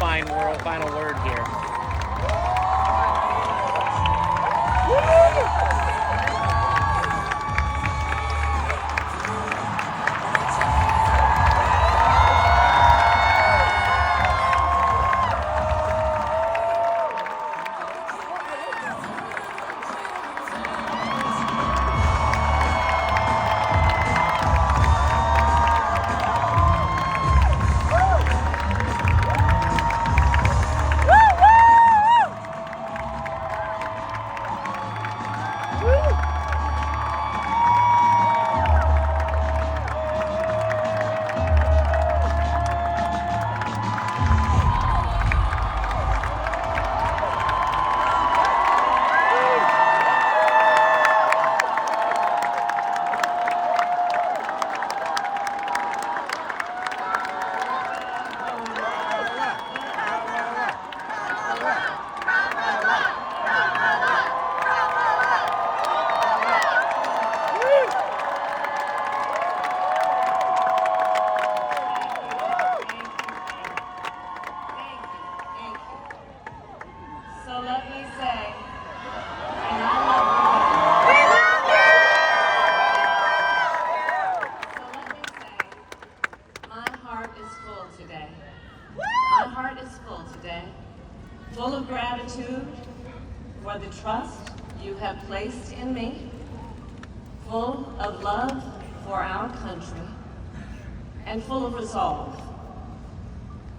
final word here. So let me say, and I love you. We love you! So let me say, my heart is full today. My heart is full today, full of gratitude for the trust you have placed in me, full of love for our country, and full of resolve.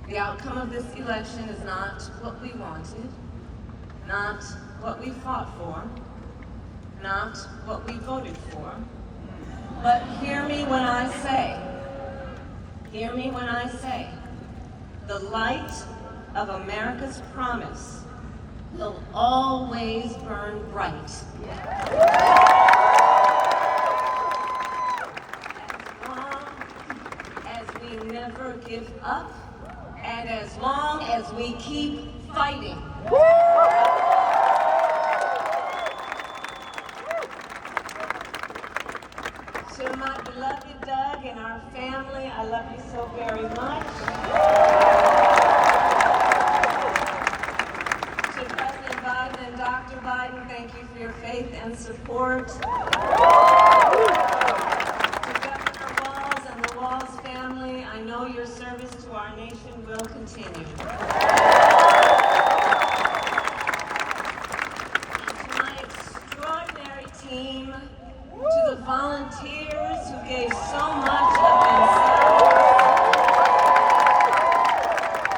The outcome of this election is not what we wanted, not what we fought for, not what we voted for, but hear me when I say, the light of America's promise will always burn bright. As long as we never give up, and as long as we keep fighting. To my beloved Doug and our family, I love you so very much. To President Biden and Dr. Biden, thank you for your faith and support. To Governor Walz and the Walz family, I know your service to our nation will continue. Team, to the volunteers who gave so much of themselves,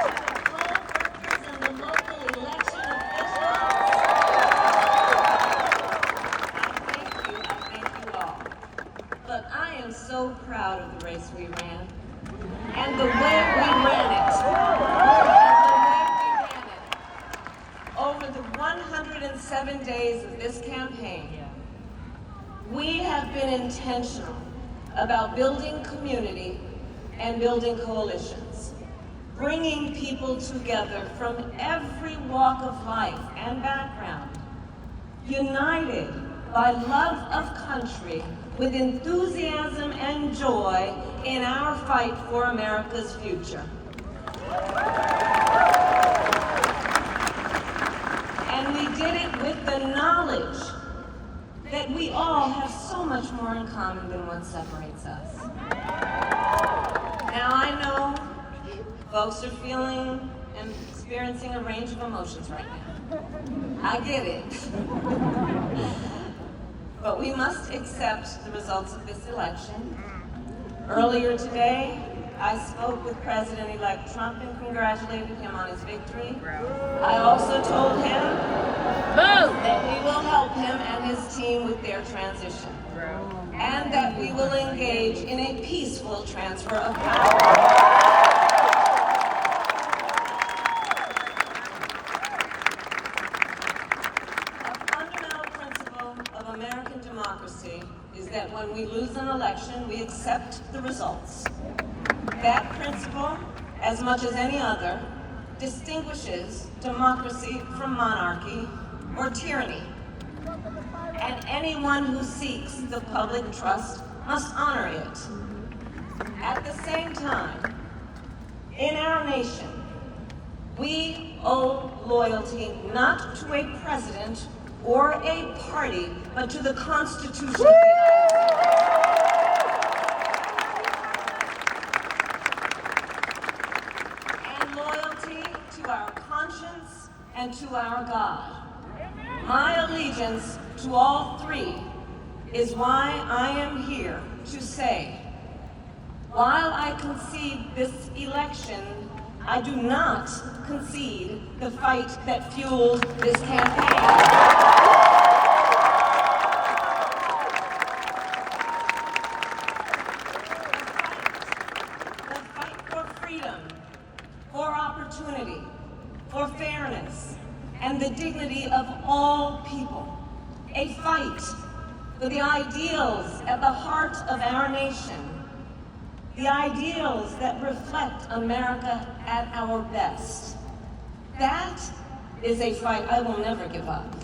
to the poll workers and the local election officials, I thank you all. But I am so proud of the race we ran, and the way we ran it. Over the 107 days of this campaign, we have been intentional about building community and building coalitions, bringing people together from every walk of life and background, united by love of country with enthusiasm and joy in our fight for America's future. And we did it with the knowledge that we all have so much more in common than what separates us. Now I know folks are feeling and experiencing a range of emotions right now. I get it. But we must accept the results of this election. Earlier today, I spoke with President-elect Trump and congratulated him on his victory. I also told him that we will help him and his team with their transition, and that we will engage in a peaceful transfer of power. A fundamental principle of American democracy is that when we lose an election, we accept the results. That principle, as much as any other, distinguishes democracy from monarchy or tyranny. And anyone who seeks the public trust must honor it. At the same time, in our nation, We owe loyalty not to a president or a party, but to the Constitution of the United States. And loyalty to our conscience and to our God. My allegiance to all three is why I am here to say, while I concede this election, I do not concede the fight that fueled this campaign. The fight for freedom, for opportunity, for fairness, and the dignity of all people. A fight for the ideals at the heart of our nation. The ideals that reflect America at our best. That is a fight I will never give up.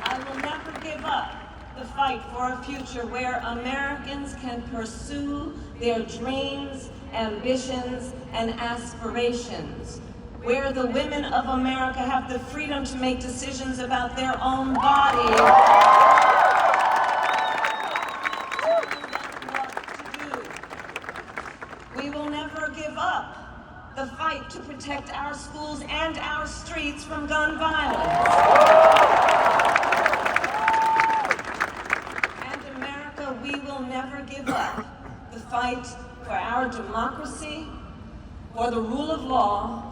I will never give up the fight for a future where Americans can pursue their dreams, ambitions, and aspirations, where the women of America have the freedom to make decisions about their own bodies. We will never give up the fight to protect our schools and our streets from gun violence. And America, we will never give up the fight for our democracy, for the rule of law,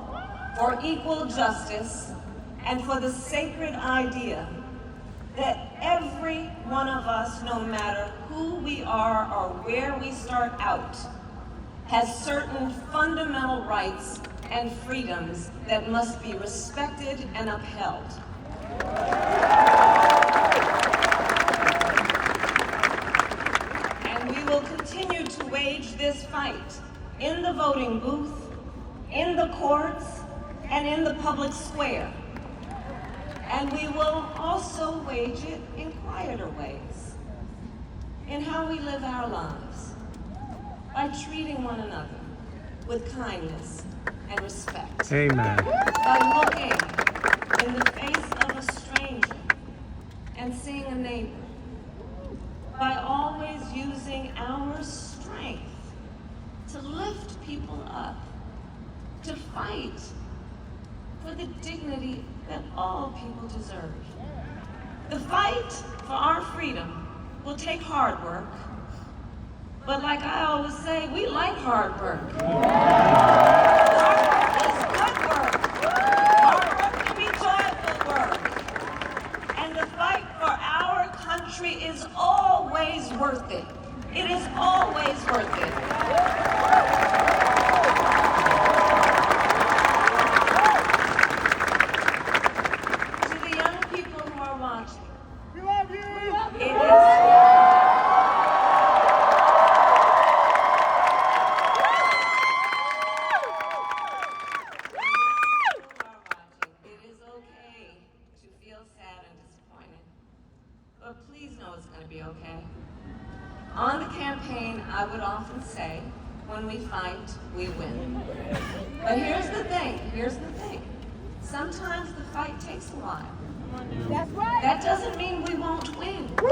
for equal justice, and for the sacred idea that every one of us, no matter who we are or where we start out, has certain fundamental rights and freedoms that must be respected and upheld. And we will continue to wage this fight in the voting booth, in the courts, and in the public square. And we will also wage it in quieter ways, in how we live our lives, by treating one another with kindness and respect. Amen. By looking in the face of a stranger and seeing a neighbor. By always using our strength to lift people up, to fight for the dignity that all people deserve. The fight for our freedom will take hard work. But like I always say, we like hard work. Hard work is good work. Hard work can be joyful work. And the fight for our country is always worth it. It is always worth it. To the young people who are watching, we love you. It is okay. On the campaign, I would often say, when we fight, we win. But here's the thing. Sometimes the fight takes a while. That's right. That doesn't mean we won't win. The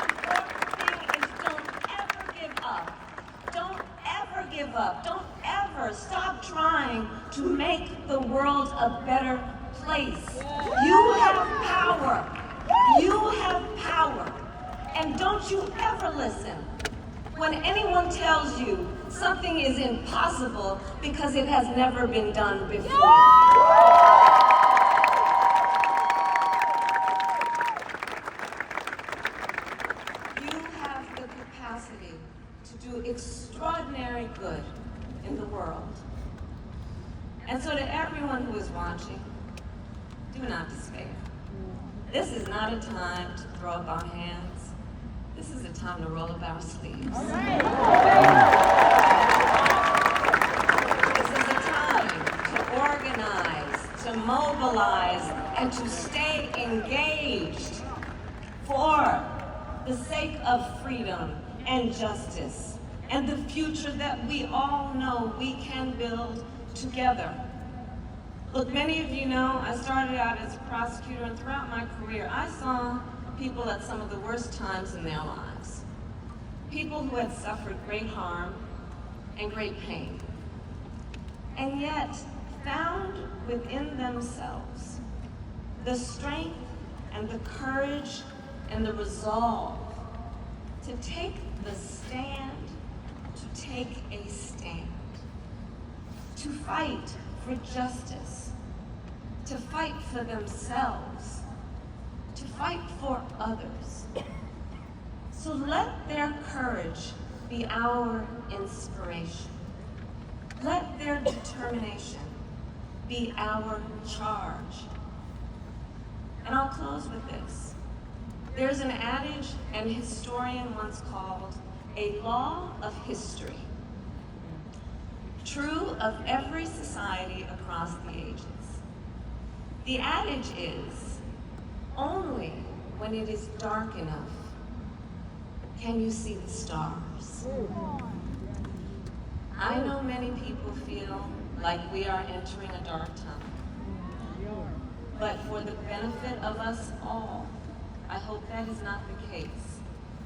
important thing is don't ever give up. Don't ever give up. Don't ever stop trying to make the world a better place. You have power. You have power. And don't you ever listen when anyone tells you something is impossible because it has never been done before. You have the capacity to do extraordinary good in the world. And so to everyone who is watching, do not despair. This is not a time to throw up our hands. This is a time to roll up our sleeves. All right. This is a time to organize, to mobilize, and to stay engaged for the sake of freedom and justice, and the future that we all know we can build together. Look, many of you know I started out as a prosecutor, and throughout my career, I saw people at some of the worst times in their lives. People who had suffered great harm and great pain, and yet found within themselves the strength and the courage and the resolve to take the stand, to take a stand, to fight for justice, to fight for themselves, to fight for others. So let their courage be our inspiration. Let their determination be our charge. And I'll close with this. There's an adage an historian once called a law of history, true of every society across the ages. The adage is, only when it is dark enough can you see the stars. I know many people feel like we are entering a dark tunnel, but for the benefit of us all, I hope that is not the case.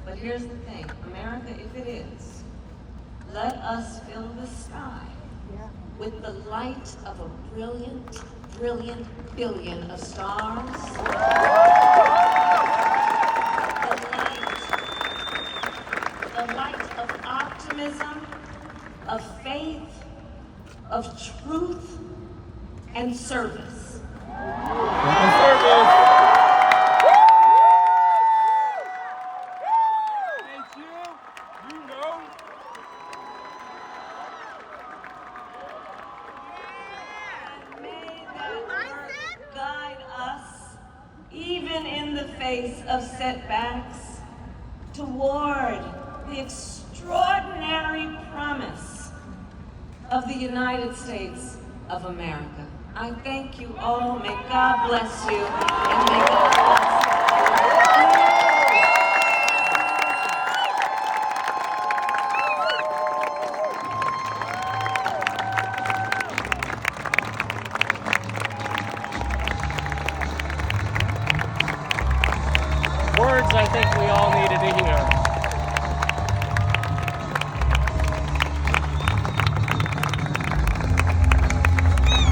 But here's the thing, America, if it is, let us fill the sky with the light of a brilliant, brilliant billion of stars. The light of optimism, of faith, of truth, and service. Even in the face of setbacks, toward the extraordinary promise of the United States of America. I thank you all. May God bless you, and may God bless you. Words I think we all needed to hear.